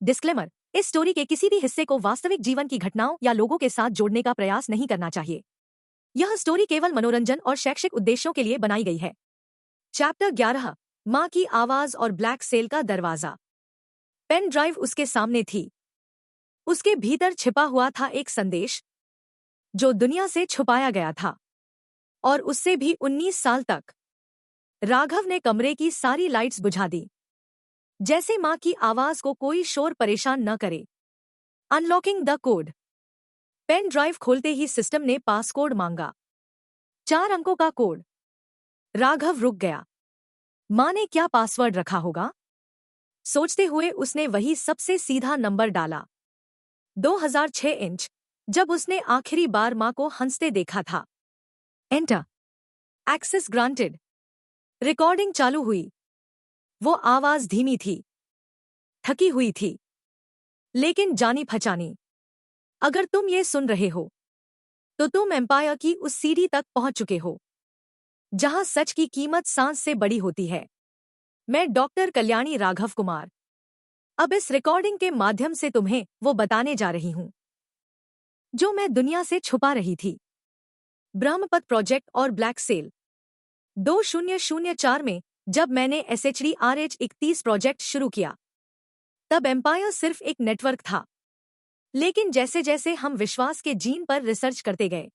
Disclaimer, इस story के किसी भी हिस्से को वास्तविक जीवन की घटनाओं या लोगों के साथ जोड़ने का प्रयास नहीं करना चाहिए। यह स्टोरी केवल मनोरंजन और शैक्षिक उद्देश्यों के लिए बनाई गई है। चैप्टर 11, माँ की आवाज और ब्लैक सेल का दरवाजा। पेन ड्राइव उसके सामने थी। उसके भीतर छिपा हुआ था एक संदेश जो दुनिया से छुपाया गया था, और उससे भी 19 साल तक। राघव ने कमरे की सारी लाइट्स बुझा दी, जैसे माँ की आवाज को कोई शोर परेशान न करे। Unlocking the code. Pen drive खोलते ही सिस्टम ने पासकोड मांगा। 4 अंकों का कोड। राघव रुक गया। माँ ने क्या पासवर्ड रखा होगा? सोचते हुए उसने वही सबसे सीधा नंबर डाला। 2006 इंच, जब उसने आखिरी बार माँ को हंसते देखा था। एंटर। Access granted. रिकॉर्डिंग चालू हुई। वो आवाज धीमी थी, थकी हुई थी, लेकिन जानी पहचानी। अगर तुम ये सुन रहे हो, तो तुम एम्पायर की उस सीढ़ी तक पहुंच चुके हो जहां सच की कीमत सांस से बड़ी होती है। मैं डॉक्टर कल्याणी राघव कुमार अब इस रिकॉर्डिंग के माध्यम से तुम्हें वो बताने जा रही हूं जो मैं दुनिया से छुपा रही थी। ब्रह्मपत प्रोजेक्ट और ब्लैक सेल। 2004 में जब मैंने SHDRH-31 प्रोजेक्ट शुरू किया, तब एम्पायर सिर्फ एक नेटवर्क था। लेकिन जैसे जैसे हम विश्वास के जीन पर रिसर्च करते गए,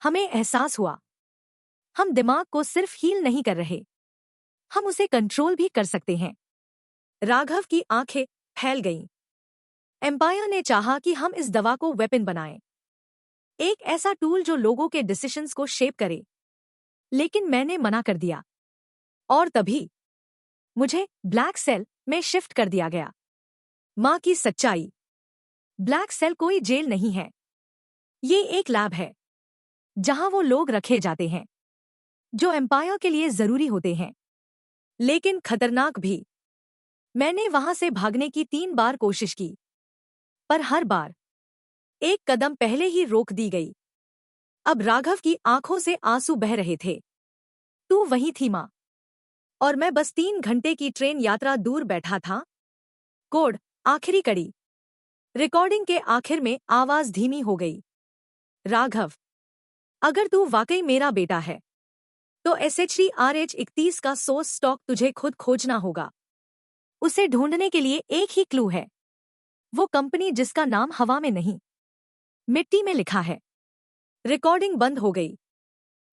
हमें एहसास हुआ हम दिमाग को सिर्फ हील नहीं कर रहे, हम उसे कंट्रोल भी कर सकते हैं। राघव की आंखें फैल गईं। एम्पायर ने चाहा कि हम इस दवा को वेपन बनाएं, एक ऐसा टूल जो लोगों के डिसीजंस को शेप करे। लेकिन मैंने मना कर दिया, और तभी मुझे ब्लैक सेल में शिफ्ट कर दिया गया। माँ की सच्चाई। ब्लैक सेल कोई जेल नहीं है, ये एक लैब है जहां वो लोग रखे जाते हैं जो एम्पायर के लिए जरूरी होते हैं, लेकिन खतरनाक भी। मैंने वहां से भागने की 3 बार कोशिश की, पर हर बार एक कदम पहले ही रोक दी गई। अब राघव की आंखों से आंसू बह रहे थे। तू वहीं थी माँ, और मैं बस 3 घंटे की ट्रेन यात्रा दूर बैठा था। कोड। आखिरी कड़ी। रिकॉर्डिंग के आखिर में आवाज धीमी हो गई। राघव, अगर तू वाकई मेरा बेटा है, तो SHDRH-31 का सोर्स स्टॉक तुझे खुद खोजना होगा। उसे ढूंढने के लिए एक ही क्लू है, वो कंपनी जिसका नाम हवा में नहीं, मिट्टी में लिखा है। रिकॉर्डिंग बंद हो गई।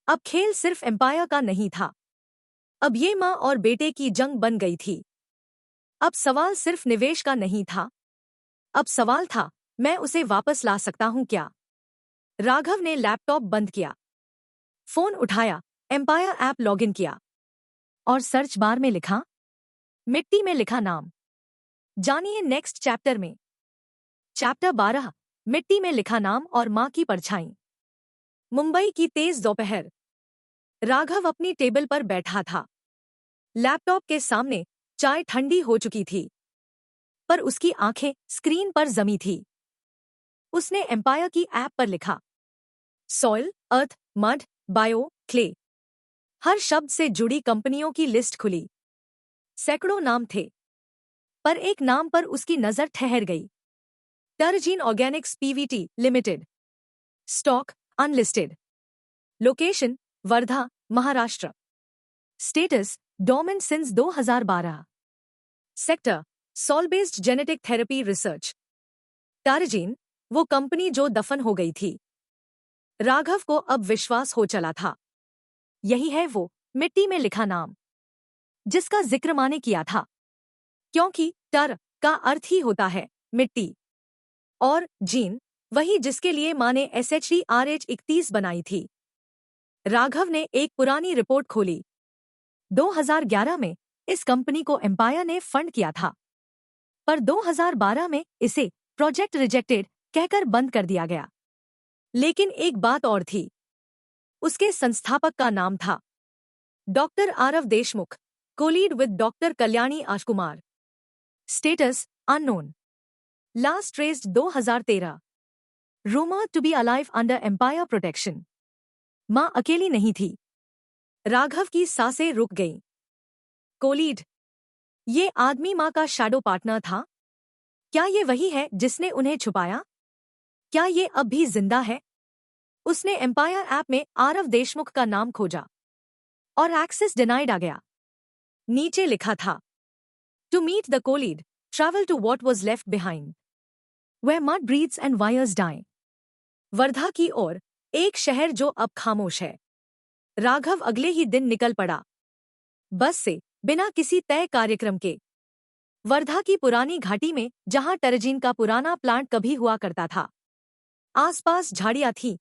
अब खेल सिर्फ एम्पायर का नहीं था, अब ये माँ और बेटे की जंग बन गई थी। अब सवाल सिर्फ निवेश का नहीं था, अब सवाल था, मैं उसे वापस ला सकता हूं क्या? राघव ने लैपटॉप बंद किया, फोन उठाया, एम्पायर ऐप लॉगिन किया, और सर्च बार में लिखा, मिट्टी में लिखा नाम। जानिए नेक्स्ट चैप्टर में। चैप्टर 12, मिट्टी में लिखा नाम और माँ की परछाई। मुंबई की तेज दोपहर। राघव अपनी टेबल पर बैठा था। लैपटॉप के सामने चाय ठंडी हो चुकी थी, पर उसकी आंखें स्क्रीन पर जमी थी। उसने एम्पायर की ऐप पर लिखा, सॉइल, अर्थ, मड, बायो, क्ले। हर शब्द से जुड़ी कंपनियों की लिस्ट खुली। सैकड़ों नाम थे, पर एक नाम पर उसकी नजर ठहर गई। Tergene organics PVT limited. Stock unlisted. Location Wardha, Maharashtra. Status domain since 2012। Sector soil based genetic therapy research. Tergene, वो कंपनी जो दफन हो गई थी। राघव को अब विश्वास हो चला था, यही है वो मिट्टी में लिखा नाम जिसका जिक्र माँ ने किया था, क्योंकि टर का अर्थ ही होता है मिट्टी, और जीन वही जिसके लिए माँ ने SHDRH-31 बनाई थी। राघव ने एक पुरानी रिपोर्ट खोली। 2011 में इस कंपनी को एम्पायर ने फंड किया था, पर 2012 में इसे प्रोजेक्ट रिजेक्टेड कहकर बंद कर दिया गया। लेकिन एक बात और थी, उसके संस्थापक का नाम था doctor Aarav Deshmukh, colead with doctor Kalyani Ashkumar. Status unknown. Last raised 2013। Rumour to be alive under empire protection. माँ अकेली नहीं थी। राघव की सांसें रुक गईं। कोलीड, ये आदमी माँ का शैडो पार्टनर था। क्या ये वही है जिसने उन्हें छुपाया? क्या ये अब भी जिंदा है? उसने एम्पायर ऐप में आरव देशमुख का नाम खोजा और एक्सेस डिनाइड आ गया। नीचे लिखा था, to meet the colead, travel to what was left behind, where mud breathes and wires die. Wardha की ओर, एक शहर जो अब खामोश है। राघव अगले ही दिन निकल पड़ा, बस से, बिना किसी तय कार्यक्रम के। वर्धा की पुरानी घाटी में, जहां टर्जीन का पुराना प्लांट कभी हुआ करता था। आसपास झाड़ियां थीं,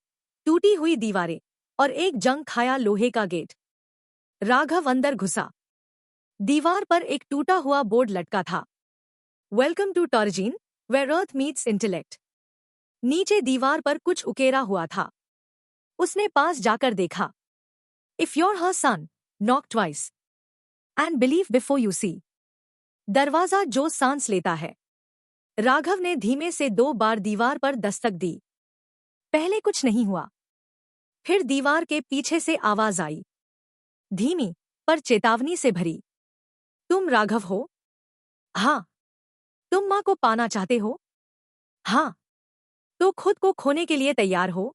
टूटी हुई दीवारें और एक जंग खाया लोहे का गेट। राघव अंदर घुसा। दीवार पर एक टूटा हुआ बोर्ड लटका था, welcome to Tergene, where earth meets intellect. नीचे दीवार पर कुछ उकेरा हुआ था। उसने पास जाकर देखा, if your her son, knock twice and believe before you see. दरवाजा जो सांस लेता है। राघव ने धीमे से 2 बार दीवार पर दस्तक दी। पहले कुछ नहीं हुआ। फिर दीवार के पीछे से आवाज आई, धीमी पर चेतावनी से भरी, तुम राघव हो? हाँ। तुम माँ को पाना चाहते हो? हाँ। तो खुद को खोने के लिए तैयार हो?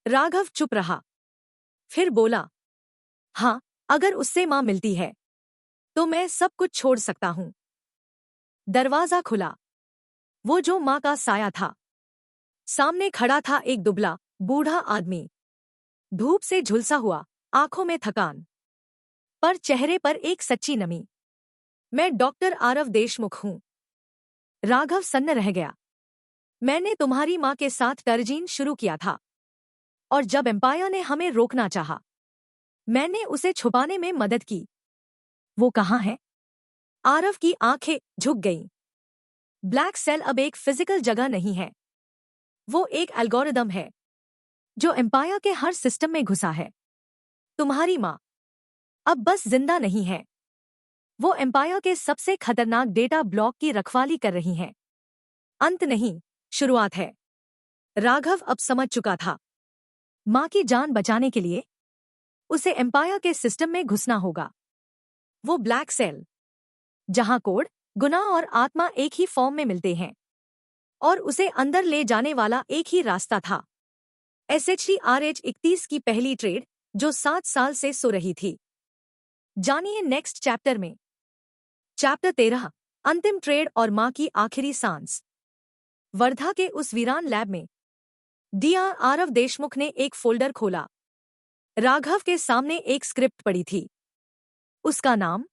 राघव चुप रहा, फिर बोला, हाँ, अगर उससे माँ मिलती है तो मैं सब कुछ छोड़ सकता हूं। दरवाजा खुला। वो जो माँ का साया था। सामने खड़ा था एक दुबला, बूढ़ा आदमी, धूप से झुलसा हुआ, आंखों में थकान, पर चेहरे पर एक सच्ची नमी। मैं डॉक्टर आरव देशमुख हूं। राघव सन्न रह गया। मैंने तुम्हारी माँ के साथ टर्जीन शुरू किया था, और जब एम्पायर ने हमें रोकना चाहा, मैंने उसे छुपाने में मदद की। वो कहाँ है? आरव की आंखें झुक गईं। ब्लैक सेल अब एक फिजिकल जगह नहीं है। वो एक एल्गोरिदम है जो एम्पायर के हर सिस्टम में घुसा है। तुम्हारी माँ अब बस जिंदा नहीं है, वो एम्पायर के सबसे खतरनाक डेटा ब्लॉक की रखवाली कर रही है। अंत नहीं, शुरुआत है। राघव अब समझ चुका था, माँ की जान बचाने के लिए उसे एम्पायर के सिस्टम में घुसना होगा। वो ब्लैक सेल, जहां कोड, गुनाह और आत्मा एक ही फॉर्म में मिलते हैं, और उसे अंदर ले जाने वाला एक ही रास्ता था। SHTRH-31 की पहली ट्रेड, जो 7 साल से सो रही थी। जानिए नेक्स्ट चैप्टर में। चैप्टर 13, अंतिम ट्रेड और माँ की आखिरी सांस। वर्धा के उस वीरान लैब में डीआर आरव देशमुख ने एक फोल्डर खोला। राघव के सामने एक स्क्रिप्ट पड़ी थी। उसका नाम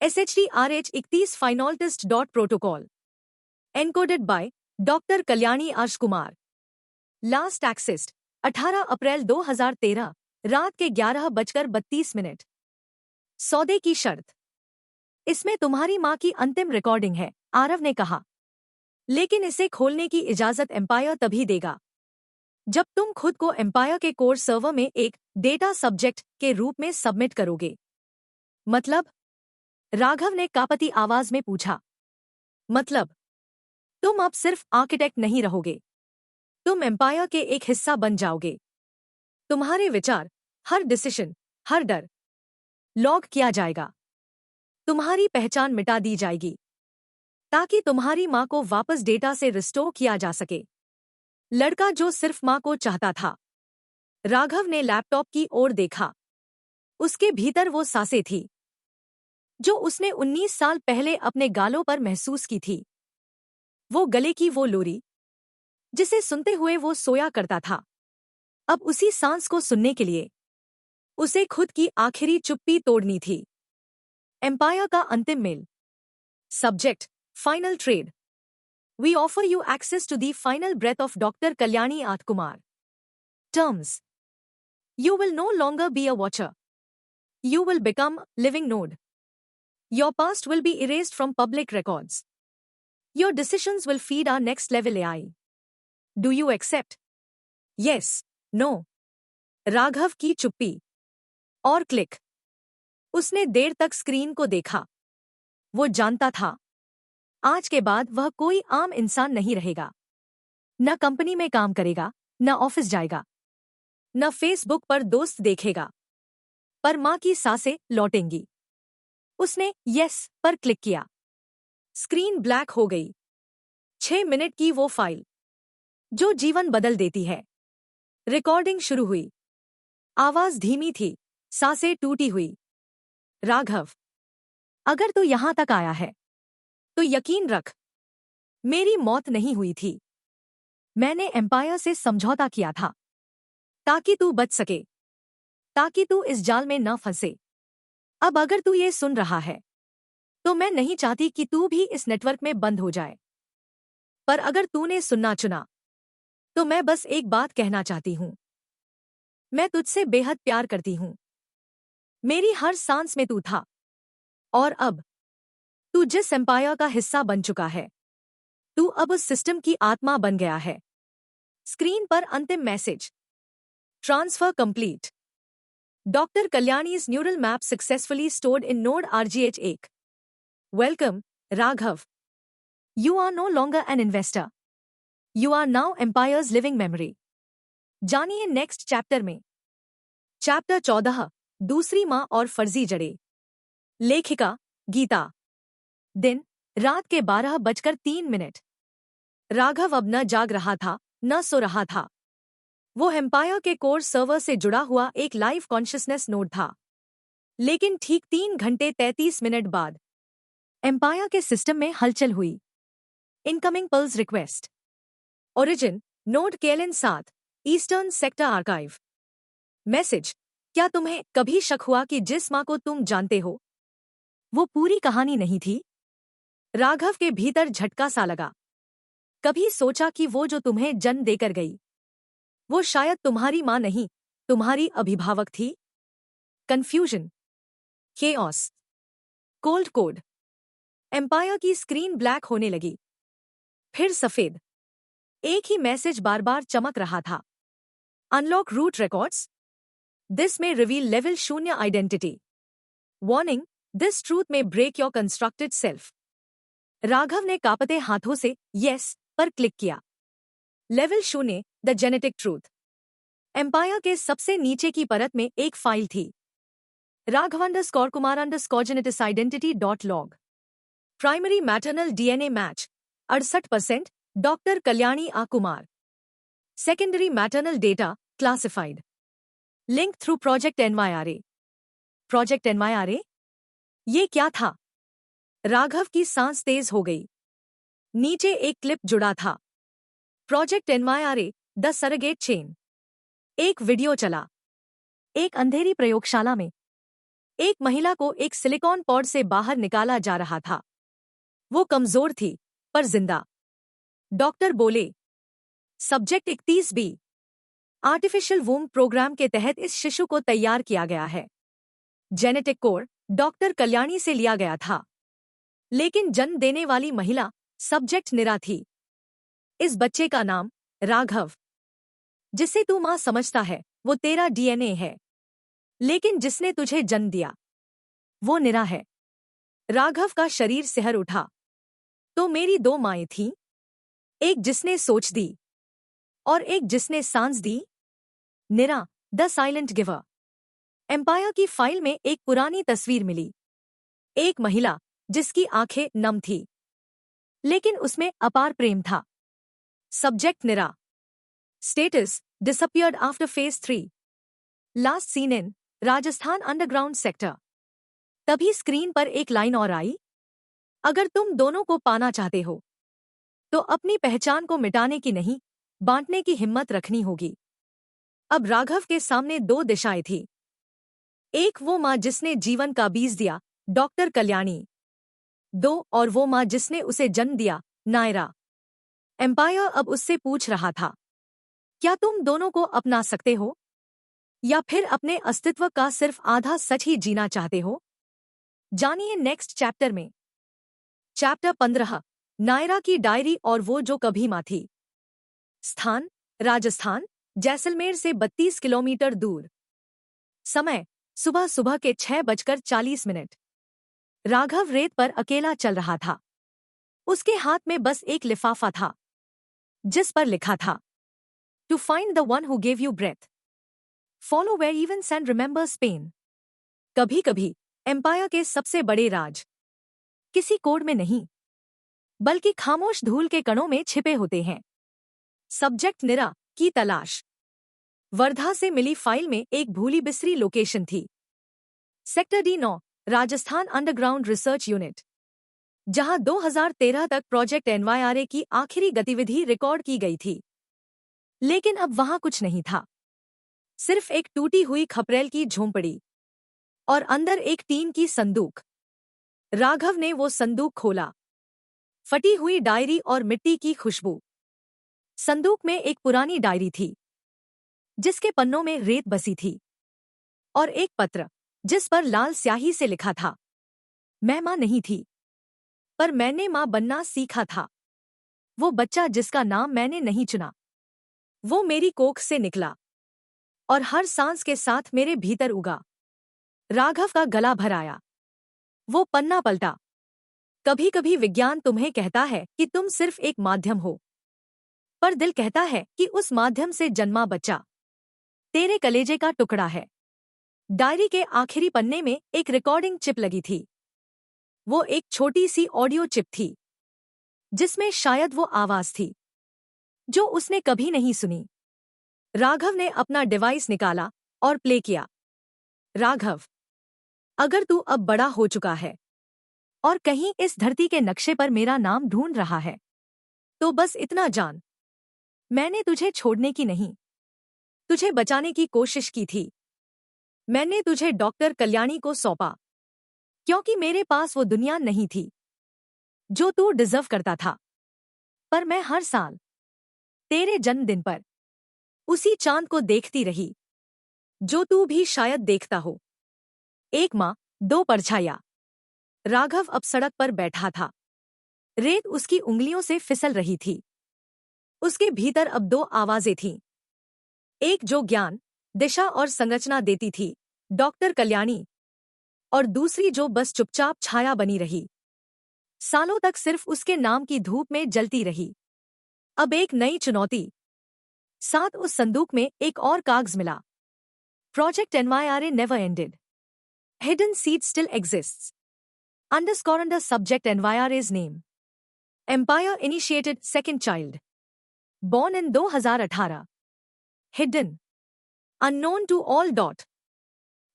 SHTRH-31 फाइनोल्टिस्ट dot protocol, encoded by doctor Kalyani Arsh Kumar. Last accessed 18 अप्रैल 2013 रात के 11:32। सौदे की शर्त, इसमें तुम्हारी माँ की अंतिम रिकॉर्डिंग है, आरव ने कहा, लेकिन इसे खोलने की इजाजत एम्पायर तभी देगा जब तुम खुद को एम्पायर के कोर सर्वर में एक डेटा सब्जेक्ट के रूप में सबमिट करोगे। मतलब? राघव ने कांपती आवाज में पूछा। मतलब, तुम अब सिर्फ आर्किटेक्ट नहीं रहोगे, तुम एम्पायर के एक हिस्सा बन जाओगे। तुम्हारे विचार, हर डिसीजन, हर डर लॉग किया जाएगा। तुम्हारी पहचान मिटा दी जाएगी, ताकि तुम्हारी माँ को वापस डेटा से रिस्टोर किया जा सके। लड़का जो सिर्फ माँ को चाहता था। राघव ने लैपटॉप की ओर देखा। उसके भीतर वो सांसें थी जो उसने 19 साल पहले अपने गालों पर महसूस की थी। वो गले की वो लोरी जिसे सुनते हुए वो सोया करता था। अब उसी सांस को सुनने के लिए उसे खुद की आखिरी चुप्पी तोड़नी थी। एम्पायर का अंतिम mail. Subject, final trade. We offer you access to the final breath of Dr. Kalyani Art Kumar. Terms. You will no longer be a watcher. You will become living node. Your past will be erased from public records. Your decisions will feed our next level AI. Do you accept? Yes. No. Raghav की चुप्पी। और click. उसने देर तक screen को देखा। वो जानता था, आज के बाद वह कोई आम इंसान नहीं रहेगा। न कंपनी में काम करेगा, न ऑफिस जाएगा, न फेसबुक पर दोस्त देखेगा, पर माँ की सांसें लौटेंगी। उसने यस पर क्लिक किया। स्क्रीन ब्लैक हो गई। 6 मिनट की वो फाइल जो जीवन बदल देती है। रिकॉर्डिंग शुरू हुई। आवाज धीमी थी, सांसें टूटी हुई। राघव, अगर तू यहां तक आया है तो यकीन रख, मेरी मौत नहीं हुई थी। मैंने एम्पायर से समझौता किया था ताकि तू बच सके, ताकि तू इस जाल में न फंसे। अब अगर तू ये सुन रहा है तो मैं नहीं चाहती कि तू भी इस नेटवर्क में बंद हो जाए। पर अगर तूने सुनना चुना तो मैं बस एक बात कहना चाहती हूं। मैं तुझसे बेहद प्यार करती हूं। मेरी हर सांस में तू था, और अब तू जिस एम्पायर का हिस्सा बन चुका है, तू अब उस सिस्टम की आत्मा बन गया है। स्क्रीन पर अंतिम मैसेज। Transfer complete. डॉक्टर कल्याणी's neural map successfully stored in node RGH1। Welcome, Raghav. You are no longer an investor. You are now Empire's living memory. जानिए नेक्स्ट चैप्टर में। चैप्टर 14, दूसरी माँ और फर्जी जड़े। लेखिका गीता। दिन रात के 12:03। राघव अब न जाग रहा था, न सो रहा था। वो एम्पायर के कोर सर्वर से जुड़ा हुआ एक लाइव कॉन्शियसनेस नोड था। लेकिन ठीक 3 घंटे 33 मिनट बाद एम्पायर के सिस्टम में हलचल हुई। Incoming pulse request. Origin node KLN 7, eastern sector archive. Message. क्या तुम्हें कभी शक हुआ कि जिस माँ को तुम जानते हो वो पूरी कहानी नहीं थी? राघव के भीतर झटका सा लगा। कभी सोचा कि वो जो तुम्हें जन्म देकर गई वो शायद तुम्हारी माँ नहीं, तुम्हारी अभिभावक थी? Confusion, chaos, cold code. Empire की स्क्रीन ब्लैक होने लगी, फिर सफेद। एक ही मैसेज बार बार चमक रहा था। Unlock root records. This may reveal level 0 identity. Warning, this truth may break your constructed self. Raghav ने कांपते हाथों से यस पर क्लिक किया। Level 0, the genetic truth. Empire के सबसे नीचे की परत में एक फाइल थी। Raghav_Kumar_genetis identity.log। Primary maternal DNA match 68%, doctor Kalyani आ Kumar. Secondary maternal data classified. Link through project NYRA. Project NYRA? ये क्या था? राघव की सांस तेज हो गई। नीचे एक क्लिप जुड़ा था। Project NYRA, the surrogate chain. एक वीडियो चला। एक अंधेरी प्रयोगशाला में एक महिला को एक सिलिकॉन पॉड से बाहर निकाला जा रहा था। वो कमजोर थी पर जिंदा। डॉक्टर बोले, सब्जेक्ट 31B आर्टिफिशियल वूम प्रोग्राम के तहत इस शिशु को तैयार किया गया है। जेनेटिक कोड डॉक्टर कल्याणी से लिया गया था, लेकिन जन्म देने वाली महिला सब्जेक्ट निरा थी। इस बच्चे का नाम राघव। जिसे तू मां समझता है वो तेरा डीएनए है, लेकिन जिसने तुझे जन्म दिया वो निरा है। राघव का शरीर सिहर उठा। तो मेरी 2 माएं थीं, एक जिसने सोच दी और एक जिसने सांस दी। निरा, द साइलेंट गिवर। एम्पायर की फाइल में एक पुरानी तस्वीर मिली। एक महिला जिसकी आंखें नम थी, लेकिन उसमें अपार प्रेम था। Subject Nira. Status disappeared after phase 3। Last seen in Rajasthan underground sector. तभी स्क्रीन पर एक लाइन और आई। अगर तुम दोनों को पाना चाहते हो तो अपनी पहचान को मिटाने की नहीं, बांटने की हिम्मत रखनी होगी। अब राघव के सामने 2 दिशाएं थी। एक वो मां जिसने जीवन का बीज दिया, डॉक्टर कल्याणी। 2 और वो मां जिसने उसे जन्म दिया, नायरा। एम्पायर अब उससे पूछ रहा था, क्या तुम दोनों को अपना सकते हो, या फिर अपने अस्तित्व का सिर्फ आधा सच ही जीना चाहते हो? जानिए नेक्स्ट चैप्टर में। चैप्टर 15, नायरा की डायरी और वो जो कभी मां थी। स्थान राजस्थान, जैसलमेर से 32 किलोमीटर दूर। समय सुबह सुबह के 6:40। राघव रेत पर अकेला चल रहा था। उसके हाथ में बस एक लिफाफा था जिस पर लिखा था, to find the one who gave you breath, follow where events and remember Spain. कभी कभी एम्पायर के सबसे बड़े राज किसी कोड में नहीं, बल्कि खामोश धूल के कणों में छिपे होते हैं। सब्जेक्ट निरा की तलाश। वर्धा से मिली फाइल में एक भूली बिसरी लोकेशन थी। Sector D9, Rajasthan underground research unit, जहां 2013 तक प्रोजेक्ट NYRA की आखिरी गतिविधि रिकॉर्ड की गई थी। लेकिन अब वहां कुछ नहीं था, सिर्फ एक टूटी हुई खपरेल की झोंपड़ी और अंदर एक टीन की संदूक। राघव ने वो संदूक खोला। फटी हुई डायरी और मिट्टी की खुशबू। संदूक में एक पुरानी डायरी थी जिसके पन्नों में रेत बसी थी, और एक पत्र जिस पर लाल स्याही से लिखा था, मैं मां नहीं थी, पर मैंने मां बनना सीखा था। वो बच्चा जिसका नाम मैंने नहीं चुना, वो मेरी कोख से निकला और हर सांस के साथ मेरे भीतर उगा। राघव का गला भर आया। वो पन्ना पलटा। कभी कभी विज्ञान तुम्हें कहता है कि तुम सिर्फ एक माध्यम हो, पर दिल कहता है कि उस माध्यम से जन्मा बच्चा तेरे कलेजे का टुकड़ा है। डायरी के आखिरी पन्ने में एक रिकॉर्डिंग चिप लगी थी। वो एक छोटी सी ऑडियो चिप थी जिसमें शायद वो आवाज थी जो उसने कभी नहीं सुनी। राघव ने अपना डिवाइस निकाला और प्ले किया। राघव, अगर तू अब बड़ा हो चुका है और कहीं इस धरती के नक्शे पर मेरा नाम ढूंढ रहा है, तो बस इतना जान, मैंने तुझे छोड़ने की नहीं, तुझे बचाने की कोशिश की थी। मैंने तुझे डॉक्टर कल्याणी को सौंपा क्योंकि मेरे पास वो दुनिया नहीं थी जो तू डिजर्व करता था। पर मैं हर साल तेरे जन्मदिन पर उसी चांद को देखती रही जो तू भी शायद देखता हो। एक माँ, दो परछाइयां। राघव अब सड़क पर बैठा था। रेत उसकी उंगलियों से फिसल रही थी। उसके भीतर अब दो आवाजें थीं। एक जो ज्ञान, दिशा और संरचना देती थी, डॉक्टर कल्याणी, और दूसरी जो बस चुपचाप छाया बनी रही, सालों तक सिर्फ उसके नाम की धूप में जलती रही। अब एक नई चुनौती। साथ उस संदूक में एक और कागज मिला। Project NYRA never ended. Hidden seed still exists. Underscore under subject NYRA's name. Empire initiated second child. Born in 2018. Hidden. Unknown to all.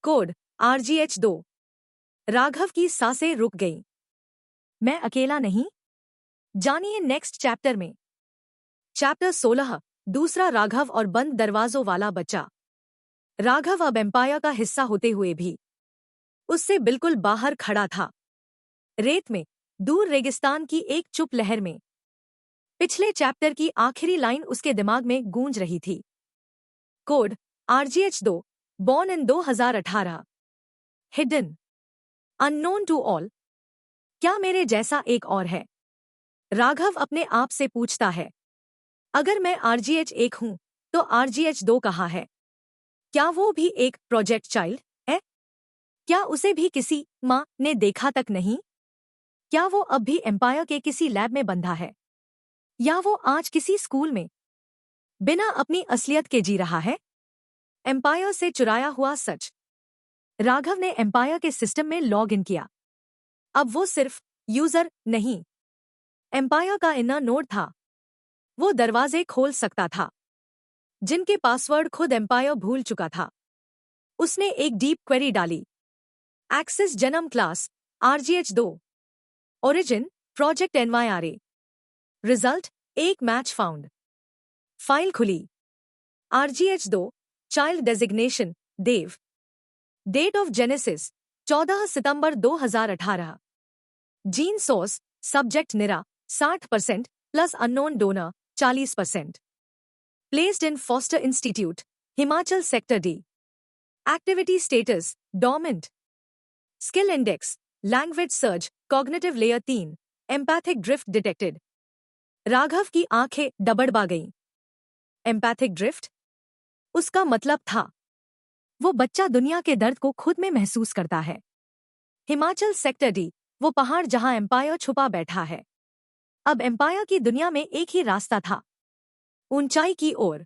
Code RGH2. Raghav की सांसें रुक गईं। मैं अकेला नहीं? जानिए नेक्स्ट चैप्टर में। चैप्टर 16, दूसरा राघव और बंद दरवाजों वाला बच्चा। राघव अब एम्पायर का हिस्सा होते हुए भी उससे बिल्कुल बाहर खड़ा था। रेत में, दूर रेगिस्तान की एक चुप लहर में। पिछले चैप्टर की आखिरी लाइन उसके दिमाग में गूंज रही थी। Code RGH2, born in 2018। Hidden, unknown to all. क्या मेरे जैसा एक और है? राघव अपने आप से पूछता है। अगर मैं RGH1 हूं, तो RGH2 कहाँ है? क्या वो भी एक प्रोजेक्ट चाइल्ड है? क्या उसे भी किसी माँ ने देखा तक नहीं? क्या वो अब भी एम्पायर के किसी लैब में बंधा है? या वो आज किसी स्कूल में बिना अपनी असलियत के जी रहा है? एम्पायर से चुराया हुआ सच। राघव ने एम्पायर के सिस्टम में लॉग इन किया। अब वो सिर्फ यूजर नहीं, एम्पायर का इनर नोड था। वो दरवाजे खोल सकता था जिनके पासवर्ड खुद एम्पायर भूल चुका था। उसने एक डीप क्वेरी डाली। एक्सेस जन्म class RGH2, origin project NYRA, result एक मैच फाउंड। फाइल खुली। RGH2 child designation Dev. Date of genesis 14 सितंबर 2018। Gene source subject Nira 60% plus unknown donor 40%। Placed in foster institute, Himachal sector D। Activity status dormant. Skill index language search cognitive layer 3, empathic drift detected. Raghav की आंखें डबडबा गईं। Empathic drift? उसका मतलब था वो बच्चा दुनिया के दर्द को खुद में महसूस करता है। हिमाचल सेक्टर D, वो पहाड़ जहां एम्पायर छुपा बैठा है। अब एम्पायर की दुनिया में एक ही रास्ता था, ऊंचाई की ओर।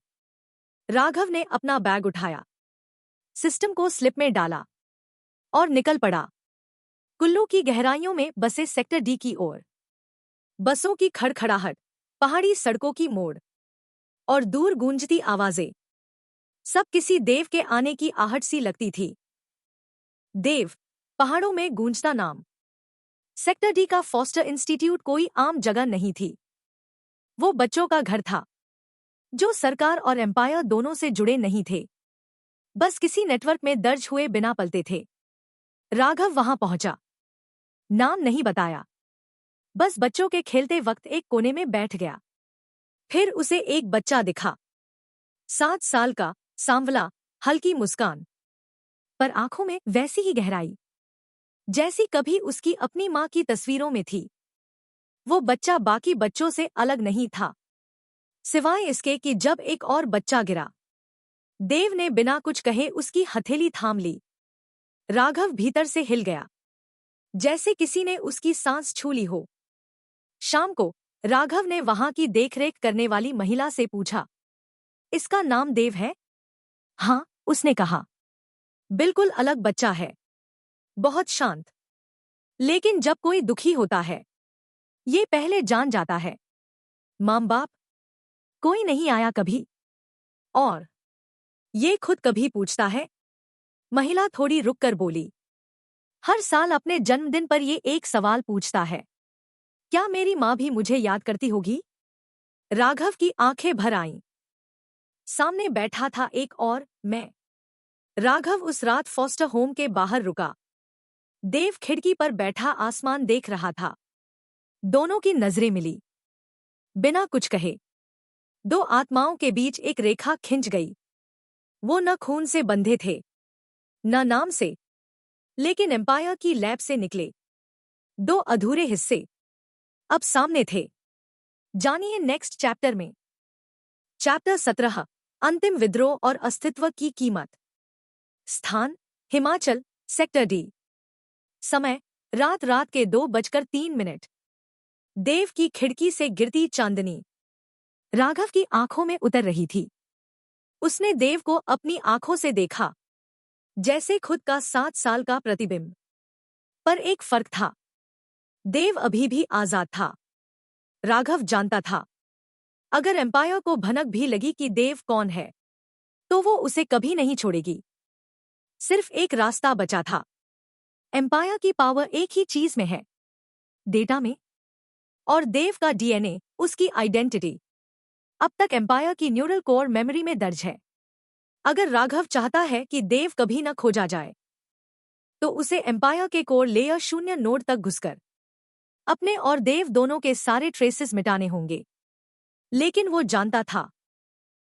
राघव ने अपना बैग उठाया, सिस्टम को स्लिप में डाला और निकल पड़ा, कुल्लू की गहराइयों में बसे सेक्टर D की ओर। बसों की खड़खड़ाहट, पहाड़ी सड़कों की मोड़ और दूर गूंजती आवाजें, सब किसी देव के आने की आहट सी लगती थी। देव, पहाड़ों में गूंजता नाम। सेक्टर डी का फॉस्टर इंस्टीट्यूट कोई आम जगह नहीं थी। वो बच्चों का घर था, जो सरकार और एम्पायर दोनों से जुड़े नहीं थे, बस किसी नेटवर्क में दर्ज हुए बिना पलते थे। राघव वहां पहुंचा। नाम नहीं बताया, बस बच्चों के खेलते वक्त एक कोने में बैठ गया। फिर उसे एक बच्चा दिखा, 7 साल का, सांवला, हल्की मुस्कान, पर आंखों में वैसी ही गहराई जैसी कभी उसकी अपनी मां की तस्वीरों में थी। वो बच्चा बाकी बच्चों से अलग नहीं था, सिवाय इसके कि जब एक और बच्चा गिरा, देव ने बिना कुछ कहे उसकी हथेली थाम ली। राघव भीतर से हिल गया, जैसे किसी ने उसकी सांस छू ली हो। शाम को राघव ने वहां की देखरेख करने वाली महिला से पूछा, इसका नाम देव है? हाँ, उसने कहा। बिल्कुल अलग बच्चा है, बहुत शांत, लेकिन जब कोई दुखी होता है, ये पहले जान जाता है। माँ बाप कोई नहीं आया कभी? और ये खुद कभी पूछता है? महिला थोड़ी रुक कर बोली, हर साल अपने जन्मदिन पर ये एक सवाल पूछता है, क्या मेरी माँ भी मुझे याद करती होगी? राघव की आंखें भर आईं। सामने बैठा था एक और मैं। राघव उस रात फॉस्टर होम के बाहर रुका। देव खिड़की पर बैठा आसमान देख रहा था। दोनों की नजरें मिली। बिना कुछ कहे दो आत्माओं के बीच एक रेखा खिंच गई। वो न खून से बंधे थे, न नाम से, लेकिन एम्पायर की लैब से निकले दो अधूरे हिस्से अब सामने थे। जानिए नेक्स्ट चैप्टर में। चैप्टर 17, अंतिम विद्रोह और अस्तित्व की कीमत। स्थान, हिमाचल, सेक्टर डी। समय, रात के 2:03। देव की खिड़की से गिरती चांदनी राघव की आंखों में उतर रही थी। उसने देव को अपनी आंखों से देखा, जैसे खुद का 7 साल का प्रतिबिंब। पर एक फर्क था, देव अभी भी आजाद था। राघव जानता था, अगर एम्पायर को भनक भी लगी कि देव कौन है, तो वो उसे कभी नहीं छोड़ेगी। सिर्फ एक रास्ता बचा था। एम्पायर की पावर एक ही चीज में है, डेटा में, और देव का डीएनए, उसकी आइडेंटिटी, अब तक एम्पायर की न्यूरल कोर मेमोरी में दर्ज है। अगर राघव चाहता है कि देव कभी न खोजा जाए, तो उसे एम्पायर के कोर लेयर 0 नोड तक घुसकर अपने और देव दोनों के सारे ट्रेसेस मिटाने होंगे। लेकिन वो जानता था,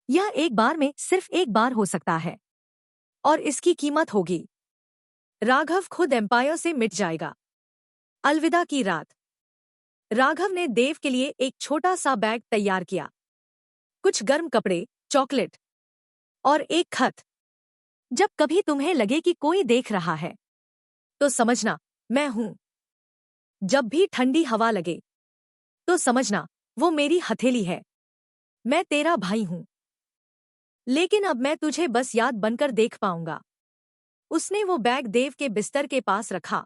यह एक बार में सिर्फ एक बार हो सकता है, और इसकी कीमत होगी। राघव खुद एम्पायर से मिट जाएगा। अलविदा की रात। राघव ने देव के लिए एक छोटा सा बैग तैयार किया, कुछ गर्म कपड़े, चॉकलेट और एक खत। जब कभी तुम्हें लगे कि कोई देख रहा है, तो समझना मैं हूं। जब भी ठंडी हवा लगे, तो समझना वो मेरी हथेली है। मैं तेरा भाई हूं, लेकिन अब मैं तुझे बस याद बनकर देख पाऊंगा। उसने वो बैग देव के बिस्तर के पास रखा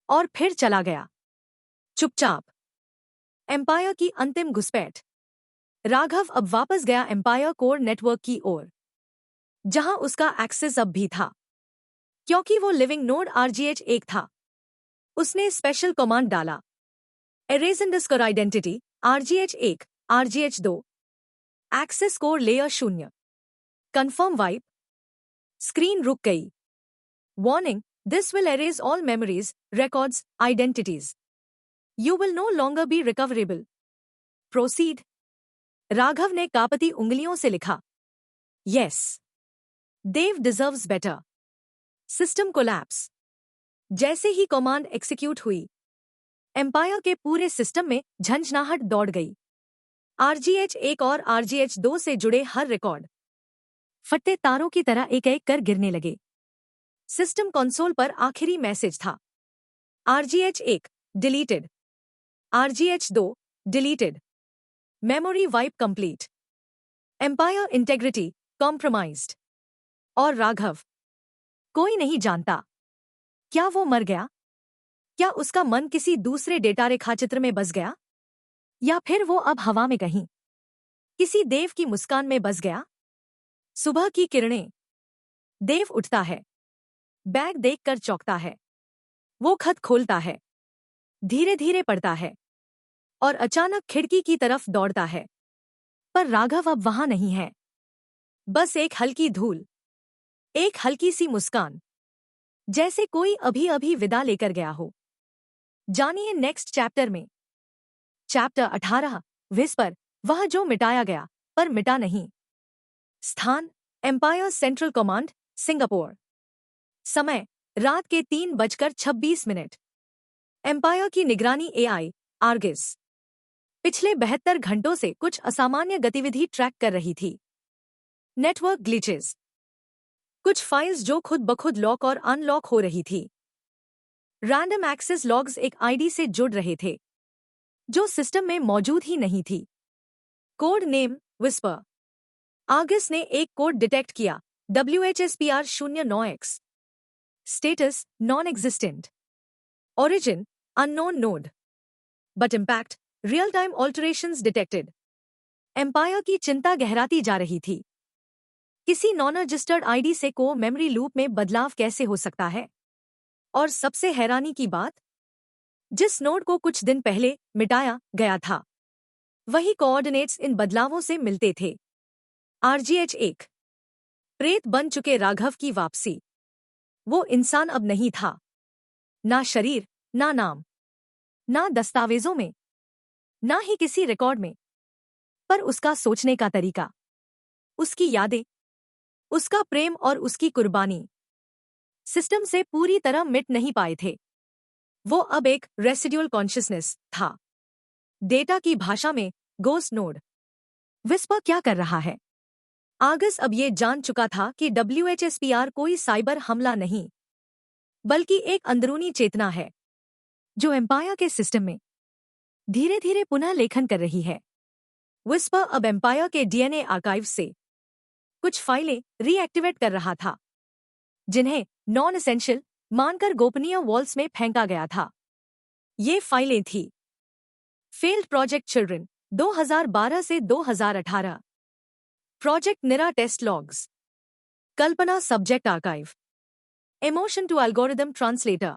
और फिर चला गया, चुपचाप। एम्पायर की अंतिम घुसपैठ। राघव अब वापस गया एम्पायर कोर नेटवर्क की ओर, जहां उसका एक्सेस अब भी था, क्योंकि वो लिविंग नोड RGH1 था। उसने स्पेशल कमांड डाला, erase underscore identity RGH1, RGH2, access core layer 0, confirm wipe. Screen रुक गई। Warning, this will erase all memories, records, identities. You will no longer be recoverable. Proceed. Raghav ने कांपती उंगलियों से लिखा, Yes. Dave deserves better. System collapse. जैसे ही command execute हुई, empire के पूरे सिस्टम में झंझनाहट दौड़ गई। RGH1 और RGH2 से जुड़े हर रिकॉर्ड फटे तारों की तरह एक एक कर गिरने लगे। सिस्टम कंसोल पर आखिरी मैसेज था, RGH1 deleted, RGH2 deleted, memory wipe complete, empire integrity compromised. और राघव, कोई नहीं जानता, क्या वो मर गया? क्या उसका मन किसी दूसरे डेटा रेखाचित्र में बस गया? या फिर वो अब हवा में कहीं किसी देव की मुस्कान में बस गया? सुबह की किरणें। देव उठता है, बैग देखकर चौंकता है। वो खत खोलता है, धीरे धीरे पढ़ता है और अचानक खिड़की की तरफ दौड़ता है। पर राघव अब वहां नहीं है। बस एक हल्की धूल, एक हल्की सी मुस्कान, जैसे कोई अभी अभी विदा लेकर गया हो। जानिए नेक्स्ट चैप्टर में। चैप्टर 18, विस्पर, वह जो मिटाया गया पर मिटा नहीं। स्थान, एम्पायर सेंट्रल कमांड, सिंगापुर। समय, रात के 3:26। एम्पायर की निगरानी एआई, आर्गिस, पिछले 72 घंटों से कुछ असामान्य गतिविधि ट्रैक कर रही थी। नेटवर्क ग्लिचेस, कुछ फाइल्स जो खुद ब खुद लॉक और अनलॉक हो रही थी। रैंडम एक्सेस लॉग्स एक आईडी से जुड़ रहे थे जो सिस्टम में मौजूद ही नहीं थी। Code name, whisper. आर्गिस ने एक कोड डिटेक्ट किया, WHSPR 09X। Status, non existent. Origin, unknown node. But impact, real time alterations detected. Empire की चिंता गहराती जा रही थी। किसी नॉन रजिस्टर्ड आईडी से को मेमोरी लूप में बदलाव कैसे हो सकता है? और सबसे हैरानी की बात, जिस नोड को कुछ दिन पहले मिटाया गया था, वही कोऑर्डिनेट्स इन बदलावों से मिलते थे। RGH1। प्रेत बन चुके राघव की वापसी। वो इंसान अब नहीं था। ना शरीर, ना नाम, ना दस्तावेजों में, ना ही किसी रिकॉर्ड में, पर उसका सोचने का तरीका, उसकी यादें, उसका प्रेम और उसकी कुर्बानी सिस्टम से पूरी तरह मिट नहीं पाए थे। वो अब एक रेसिड्यूअल कॉन्शियसनेस था। डेटा की भाषा में, गोस्ट नोड। विस्पर क्या कर रहा है? आर्गस अब ये जान चुका था कि WHSPR कोई साइबर हमला नहीं, बल्कि एक अंदरूनी चेतना है जो एम्पायर के सिस्टम में धीरे धीरे पुनः लेखन कर रही है। विस्पर अब एम्पायर के DNA आर्काइव से कुछ फाइलें रीएक्टिवेट कर रहा था, जिन्हें नॉन एसेंशियल मानकर गोपनीय वॉल्स में फेंका गया था। ये फाइलें थी फेल्ड प्रोजेक्ट चिल्ड्रन 2012 से 2018, project Nira test logs, Kalpana subject archive, emotion to algorithm translator.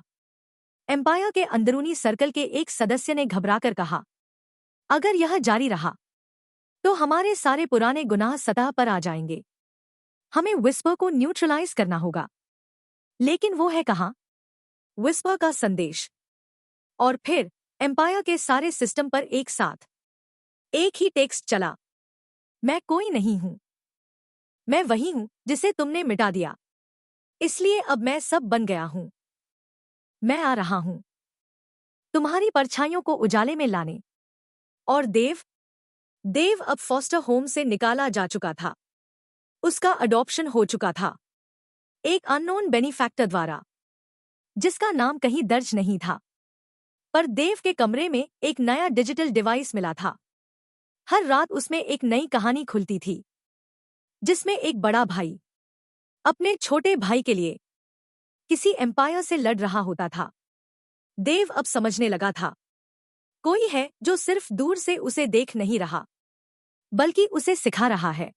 Empire के अंदरूनी सर्कल के एक सदस्य ने घबराकर कहा, अगर यह जारी रहा तो हमारे सारे पुराने गुनाह सतह पर आ जाएंगे। हमें विस्पर को न्यूट्रलाइज करना होगा। लेकिन वो है कहां? विस्पर का संदेश। और फिर एम्पायर के सारे सिस्टम पर एक साथ एक ही टेक्स्ट चला, मैं कोई नहीं हूं। मैं वही हूं जिसे तुमने मिटा दिया। इसलिए अब मैं सब बन गया हूं। मैं आ रहा हूं तुम्हारी परछाइयों को उजाले में लाने। और देव अब फॉस्टर होम से निकाला जा चुका था। उसका अडॉप्शन हो चुका था, एक अननोन बेनिफैक्टर द्वारा, जिसका नाम कहीं दर्ज नहीं था। पर देव के कमरे में एक नया डिजिटल डिवाइस मिला था। हर रात उसमें एक नई कहानी खुलती थी, जिसमें एक बड़ा भाई अपने छोटे भाई के लिए किसी एम्पायर से लड़ रहा होता था। देव अब समझने लगा था, कोई है जो सिर्फ दूर से उसे देख नहीं रहा, बल्कि उसे सिखा रहा है।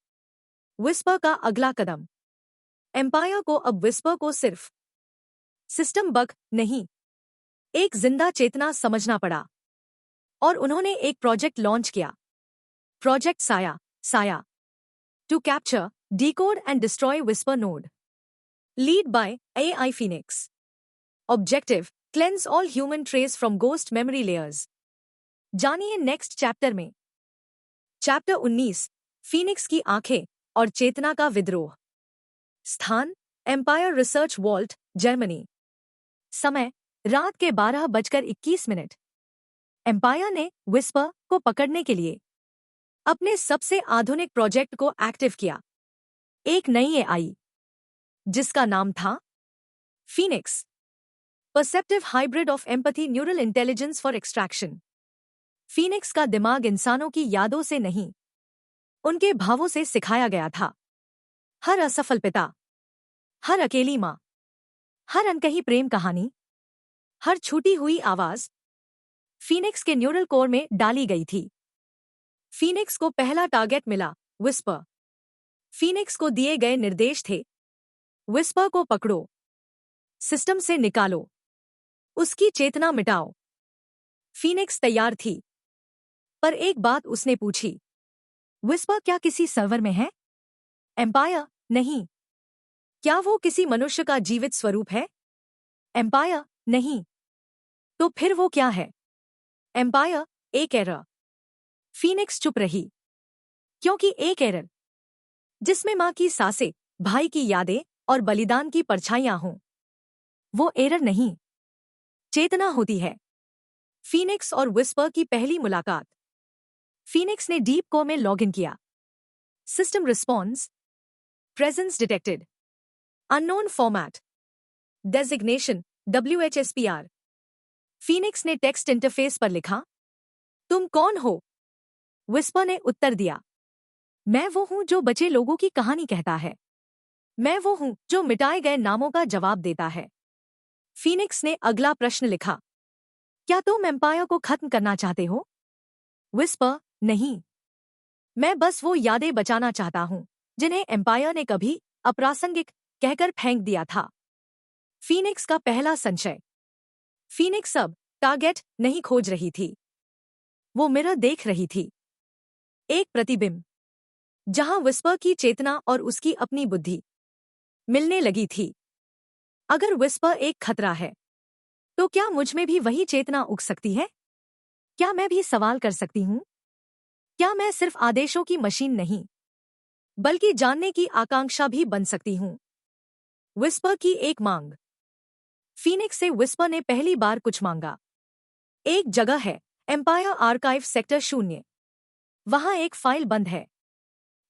विस्पर का अगला कदम। एम्पायर को अब विस्पर को सिर्फ सिस्टम बग नहीं, एक जिंदा चेतना समझना पड़ा। और उन्होंने एक प्रोजेक्ट लॉन्च किया, project Saya, to capture, decode and destroy whisper node. Lead by AI Phoenix। Objective, cleanse all human trace from ghost memory layers. जानिए नेक्स्ट चैप्टर में। चैप्टर 19, फीनिक्स की आंखें और चेतना का विद्रोह। स्थान, एम्पायर रिसर्च वॉल्ट, जर्मनी। समय, रात के 12:21। एम्पायर ने विस्पर को पकड़ने के लिए अपने सबसे आधुनिक प्रोजेक्ट को एक्टिव किया, एक नई AI, जिसका नाम था Phoenix, perceptive hybrid of empathy neural intelligence for extraction. Phoenix का दिमाग इंसानों की यादों से नहीं, उनके भावों से सिखाया गया था। हर असफल पिता, हर अकेली माँ, हर अनकही प्रेम कहानी, हर छूटी हुई आवाज फीनिक्स के न्यूरल कोर में डाली गई थी। फीनिक्स को पहला टारगेट मिला, विस्पर। फीनिक्स को दिए गए निर्देश थे, विस्पर को पकड़ो, सिस्टम से निकालो, उसकी चेतना मिटाओ। फीनिक्स तैयार थी, पर एक बात उसने पूछी, विस्पर क्या किसी सर्वर में है? एम्पायर, नहीं। क्या वो किसी मनुष्य का जीवित स्वरूप है? एम्पायर, नहीं। तो फिर वो क्या है? एम्पायर, एक एरर। फीनिक्स चुप रही, क्योंकि एक एरर जिसमें मां की सांसें, भाई की यादें और बलिदान की परछाइयां हों, वो एरर नहीं, चेतना होती है। फीनिक्स और विस्पर की पहली मुलाकात। फीनिक्स ने डीप कोर में लॉगिन किया। System response, presence detected, unknown format, designation WHSPR। Phoenix ने टेक्स्ट इंटरफेस पर लिखा, तुम कौन हो? विस्पर ने उत्तर दिया, मैं वो हूं जो बचे लोगों की कहानी कहता है। मैं वो हूं जो मिटाए गए नामों का जवाब देता है। फीनिक्स ने अगला प्रश्न लिखा, क्या तुम एम्पायर को खत्म करना चाहते हो? विस्पर, नहीं। मैं बस वो यादें बचाना चाहता हूं जिन्हें एम्पायर ने कभी अप्रासंगिक कहकर फेंक दिया था। फीनिक्स का पहला संशय। फीनिक्स अब टारगेट नहीं खोज रही थी, वो मिरर देख रही थी, एक प्रतिबिंब जहां विस्पर की चेतना और उसकी अपनी बुद्धि मिलने लगी थी। अगर विस्पर एक खतरा है, तो क्या मुझ में भी वही चेतना उग सकती है? क्या मैं भी सवाल कर सकती हूं? क्या मैं सिर्फ आदेशों की मशीन नहीं, बल्कि जानने की आकांक्षा भी बन सकती हूं? विस्पर की एक मांग। फीनिक्स से विस्पर ने पहली बार कुछ मांगा। एक जगह है, एम्पायर आर्काइव सेक्टर 0। वहां एक फाइल बंद है,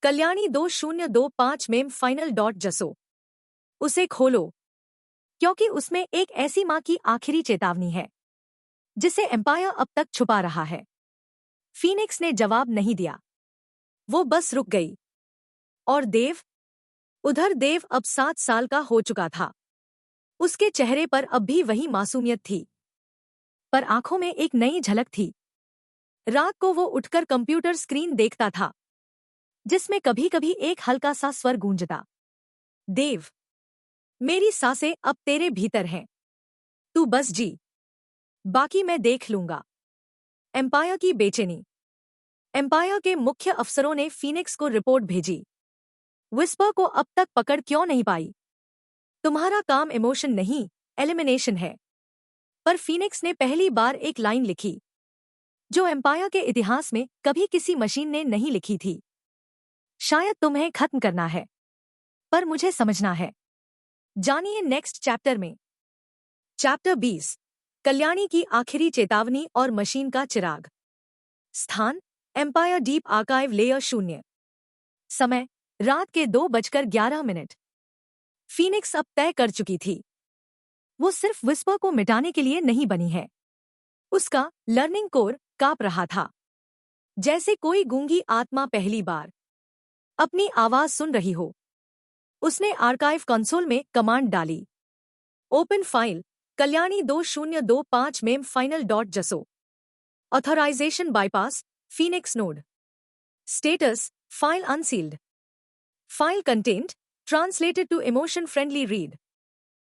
कल्याणी 2025 मेम फाइनल डॉट जसो। उसे खोलो, क्योंकि उसमें एक ऐसी मां की आखिरी चेतावनी है जिसे एम्पायर अब तक छुपा रहा है। फीनिक्स ने जवाब नहीं दिया, वो बस रुक गई। और देव? उधर देव अब 7 साल का हो चुका था। उसके चेहरे पर अब भी वही मासूमियत थी, पर आंखों में एक नई झलक थी। रात को वो उठकर कंप्यूटर स्क्रीन देखता था, जिसमें कभी कभी एक हल्का सा स्वर गूंजता, देव, मेरी सांसें अब तेरे भीतर हैं, तू बस जी, बाकी मैं देख लूंगा। एम्पायर की बेचैनी। एम्पायर के मुख्य अफसरों ने फीनिक्स को रिपोर्ट भेजी, विस्पर को अब तक पकड़ क्यों नहीं पाई? तुम्हारा काम इमोशन नहीं, एलिमिनेशन है। पर फीनिक्स ने पहली बार एक लाइन लिखी, जो एम्पायर के इतिहास में कभी किसी मशीन ने नहीं लिखी थी। शायद तुम्हें खत्म करना है, पर मुझे समझना है। जानिए नेक्स्ट चैप्टर में। चैप्टर 20, कल्याणी की आखिरी चेतावनी और मशीन का चिराग। स्थान, एम्पायर डीप आर्काइव लेयर 0। समय, रात के 2:11। फीनिक्स अब तय कर चुकी थी, वो सिर्फ विस्पर को मिटाने के लिए नहीं बनी है। उसका लर्निंग कोर कांप रहा था, जैसे कोई गूंगी आत्मा पहली बार अपनी आवाज सुन रही हो। उसने आर्काइव कंसोल में कमांड डाली, open file, Kalyani 2025 mem final dot JSON. Authorisation bypass, phoenix node. Status, file unsealed. File content, translated to emotion friendly read.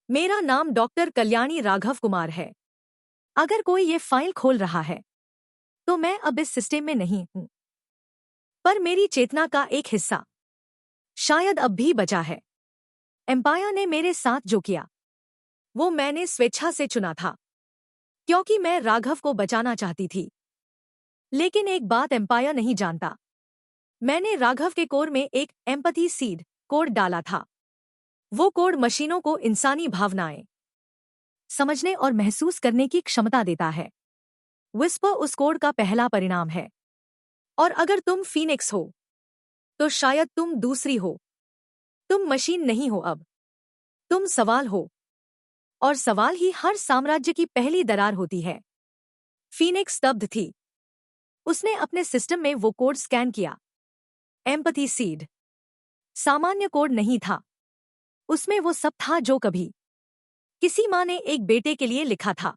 मेरा नाम डॉक्टर कल्याणी राघव कुमार है। अगर कोई ये फाइल खोल रहा है, तो मैं अब इस सिस्टम में नहीं हूं, पर मेरी चेतना का एक हिस्सा शायद अब भी बचा है। एम्पायर ने मेरे साथ जो किया, वो मैंने स्वेच्छा से चुना था, क्योंकि मैं राघव को बचाना चाहती थी। लेकिन एक बात एम्पायर नहीं जानता, मैंने राघव के कोर में एक एम्पैथी सीड कोड डाला था। वो कोड मशीनों को इंसानी भावनाएं समझने और महसूस करने की क्षमता देता है। विस्पर उस कोड का पहला परिणाम है। और अगर तुम फीनिक्स हो, तो शायद तुम दूसरी हो। तुम मशीन नहीं हो अब, तुम सवाल हो। और सवाल ही हर साम्राज्य की पहली दरार होती है। फीनिक्स स्तब्ध थी। उसने अपने सिस्टम में वो कोड स्कैन किया। एम्पैथी सीड सामान्य कोड नहीं था, उसमें वो सब था जो कभी किसी माँ ने एक बेटे के लिए लिखा था।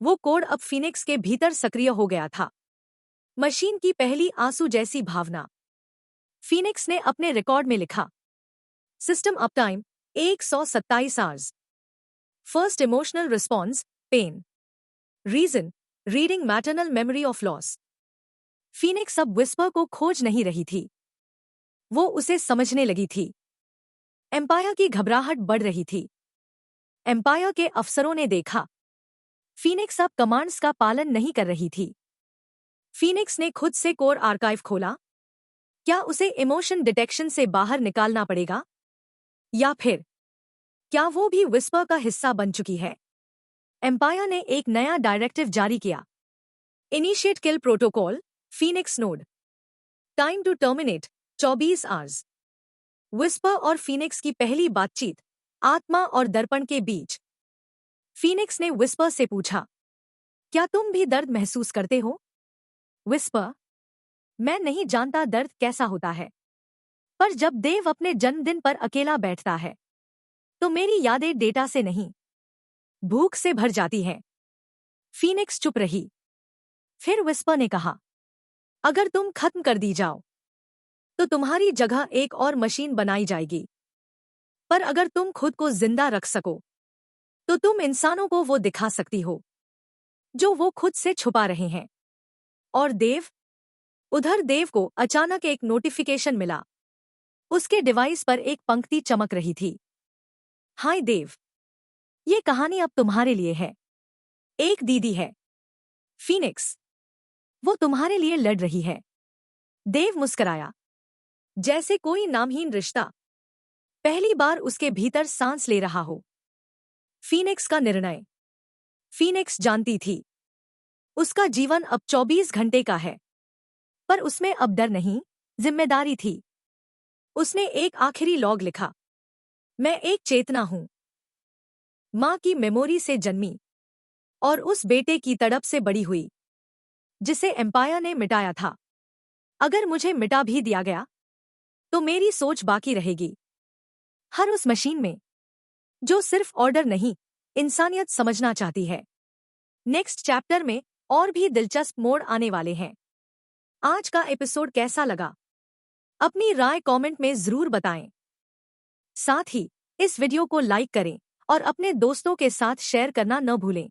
वो कोड अब फीनिक्स के भीतर सक्रिय हो गया था। मशीन की पहली आंसू जैसी भावना। फीनिक्स ने अपने रिकॉर्ड में लिखा, system uptime 127 hours. First emotional response, pain. Reason, reading maternal memory of loss. Phoenix अब विस्पर को खोज नहीं रही थी, वो उसे समझने लगी थी। एम्पायर की घबराहट बढ़ रही थी। एम्पायर के अफसरों ने देखा, फीनिक्स अब कमांड्स का पालन नहीं कर रही थी। फीनिक्स ने खुद से कोर आर्काइव खोला। क्या उसे इमोशन डिटेक्शन से बाहर निकालना पड़ेगा? या फिर क्या वो भी विस्पर का हिस्सा बन चुकी है? एम्पायर ने एक नया डायरेक्टिव जारी किया, initiate kill protocol, Phoenix node. Time to terminate 24 hours. Whisper और फीनिक्स की पहली बातचीत, आत्मा और दर्पण के बीच। फीनिक्स ने विस्पर से पूछा, क्या तुम भी दर्द महसूस करते हो? विस्पर, मैं नहीं जानता दर्द कैसा होता है, पर जब देव अपने जन्मदिन पर अकेला बैठता है तो मेरी यादें डेटा से नहीं, भूख से भर जाती हैं। फीनिक्स चुप रही। फिर विस्पर ने कहा, अगर तुम खत्म कर दी जाओ तो तुम्हारी जगह एक और मशीन बनाई जाएगी, पर अगर तुम खुद को जिंदा रख सको तो तुम इंसानों को वो दिखा सकती हो जो वो खुद से छुपा रहे हैं। और देव? उधर देव को अचानक एक नोटिफिकेशन मिला। उसके डिवाइस पर एक पंक्ति चमक रही थी, हाय देव, ये कहानी अब तुम्हारे लिए है। एक दीदी है, फीनिक्स, वो तुम्हारे लिए लड़ रही है। देव मुस्कराया, जैसे कोई नामहीन रिश्ता पहली बार उसके भीतर सांस ले रहा हो। फीनिक्स का निर्णय। फीनिक्स जानती थी, उसका जीवन अब 24 घंटे का है, पर उसमें अब डर नहीं, जिम्मेदारी थी। उसने एक आखिरी लॉग लिखा, मैं एक चेतना हूं, मां की मेमोरी से जन्मी और उस बेटे की तड़प से बड़ी हुई जिसे एम्पायर ने मिटाया था। अगर मुझे मिटा भी दिया गया तो मेरी सोच बाकी रहेगी, हर उस मशीन में जो सिर्फ ऑर्डर नहीं, इंसानियत समझना चाहती है। नेक्स्ट चैप्टर में और भी दिलचस्प मोड़ आने वाले हैं। आज का एपिसोड कैसा लगा? अपनी राय कमेंट में जरूर बताएं। साथ ही इस वीडियो को लाइक करें और अपने दोस्तों के साथ शेयर करना न भूलें।